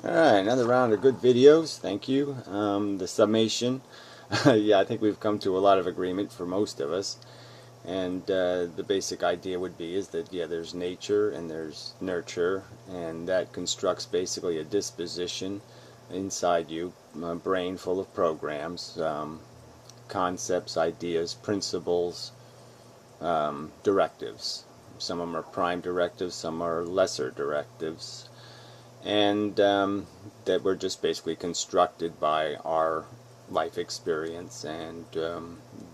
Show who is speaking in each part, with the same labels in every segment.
Speaker 1: Alright, another round of good videos. Thank you. The summation. Yeah, I think we've come to a lot of agreement for most of us. And the basic idea would be is that, yeah, there's nature and there's nurture, and that constructs basically a disposition inside you, a brain full of programs, concepts, ideas, principles, directives. Some of them are prime directives, some are lesser directives. And that we're just basically constructed by our life experience, and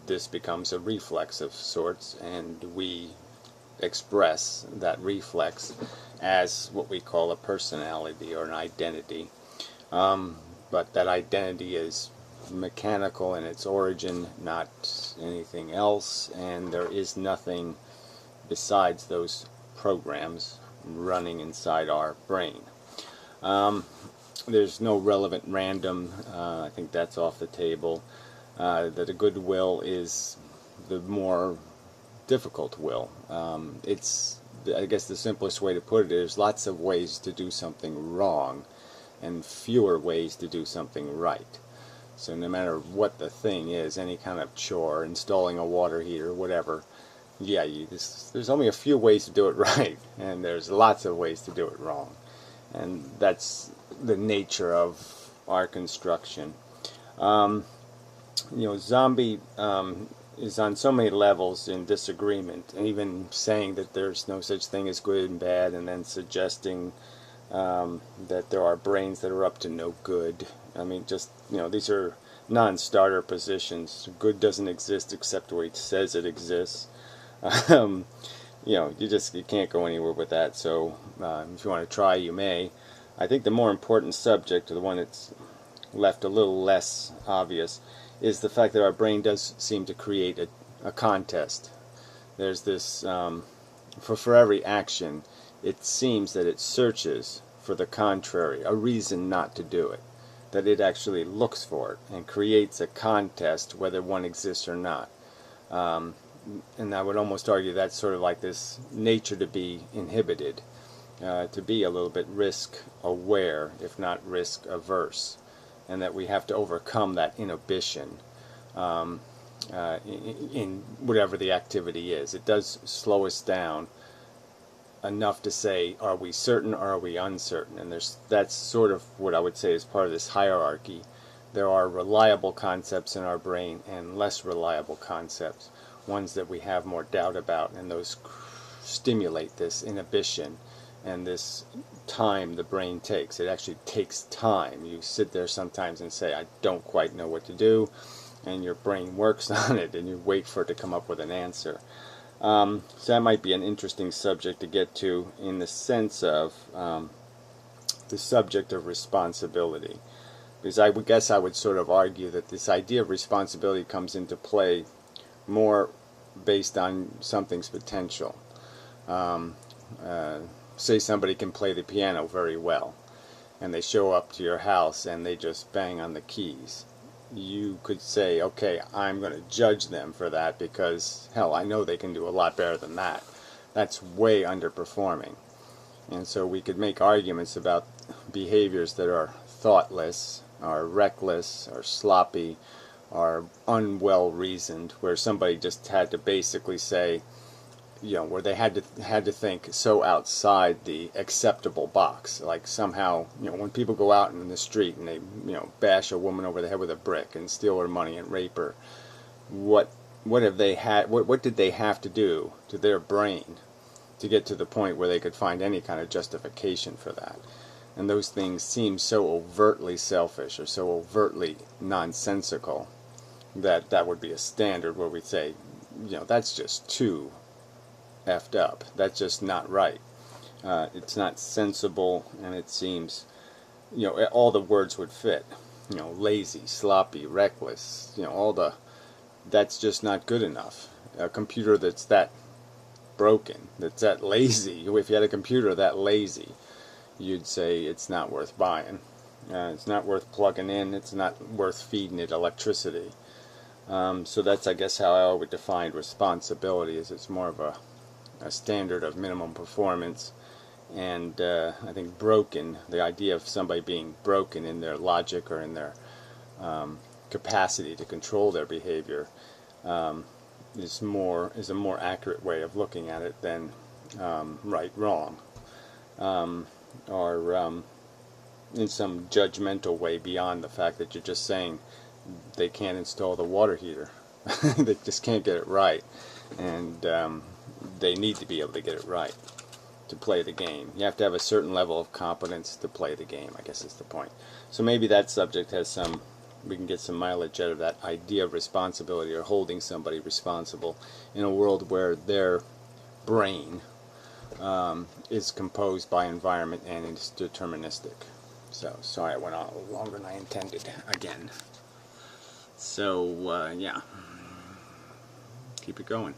Speaker 1: this becomes a reflex of sorts, and we express that reflex as what we call a personality or an identity. But that identity is mechanical in its origin, not anything else, and there is nothing besides those programs running inside our brain. There's no relevant random. I think that's off the table. That a good will is the more difficult will. I guess the simplest way to put it is lots of ways to do something wrong and fewer ways to do something right. So no matter what the thing is, any kind of chore, installing a water heater, whatever, yeah, there's only a few ways to do it right, and there's lots of ways to do it wrong. And that's the nature of our construction. Zombie is on so many levels in disagreement, and even saying that there's no such thing as good and bad, and then suggesting that there are brains that are up to no good. I mean, these are non-starter positions. Good doesn't exist except the way it says it exists. You can't go anywhere with that. So if you want to try, you may. I think the more important subject, or the one that's left a little less obvious, is the fact that our brain does seem to create a contest. There's this, for every action, it seems that it searches for the contrary, a reason not to do it, that it actually looks for it and creates a contest whether one exists or not. And I would almost argue that's sort of like this nature to be inhibited, to be a little bit risk aware, if not risk averse, and that we have to overcome that inhibition in whatever the activity is. It does slow us down enough to say, are we certain or are we uncertain? And that's sort of what I would say is part of this hierarchy. There are reliable concepts in our brain and less reliable concepts, ones that we have more doubt about, and those stimulate this inhibition and this time the brain takes. It actually takes time. You sit there sometimes and say, I don't quite know what to do, and your brain works on it, and you wait for it to come up with an answer. So that might be an interesting subject to get to, in the sense of the subject of responsibility. Because I would guess I would sort of argue that this idea of responsibility comes into play more based on something's potential. Say somebody can play the piano very well, and they show up to your house and they just bang on the keys. You could say, okay, I'm going to judge them for that because, hell, I know they can do a lot better than that. That's way underperforming. And so we could make arguments about behaviors that are thoughtless, are reckless, are sloppy, are unwell reasoned, where somebody just had to basically say, where they had to think so outside the acceptable box. Like somehow, when people go out in the street and they, bash a woman over the head with a brick and steal her money and rape her, what did they have to do to their brain to get to the point where they could find any kind of justification for that? And those things seem so overtly selfish or so overtly nonsensical that that would be a standard where we'd say, that's just too effed up. That's just not right. It's not sensible, and it seems, all the words would fit. Lazy, sloppy, reckless, that's just not good enough. A computer that's that broken, that's that lazy, if you had a computer that lazy, you'd say it's not worth buying. It's not worth plugging in. It's not worth feeding it electricity. So that's, I guess, how I would define responsibility. Is it's more of a standard of minimum performance, And I think broken, the idea of somebody being broken in their logic or in their capacity to control their behavior is a more accurate way of looking at it than right wrong, or in some judgmental way beyond the fact that you're just saying they can't install the water heater. They just can't get it right, and they need to be able to get it right to play the game. You have to have a certain level of competence to play the game, I guess is the point. So maybe that subject has some, we can get some mileage out of that idea of responsibility, or holding somebody responsible in a world where their brain is composed by environment and is deterministic. So, sorry I went on a little longer than I intended again. So, yeah. Keep it going.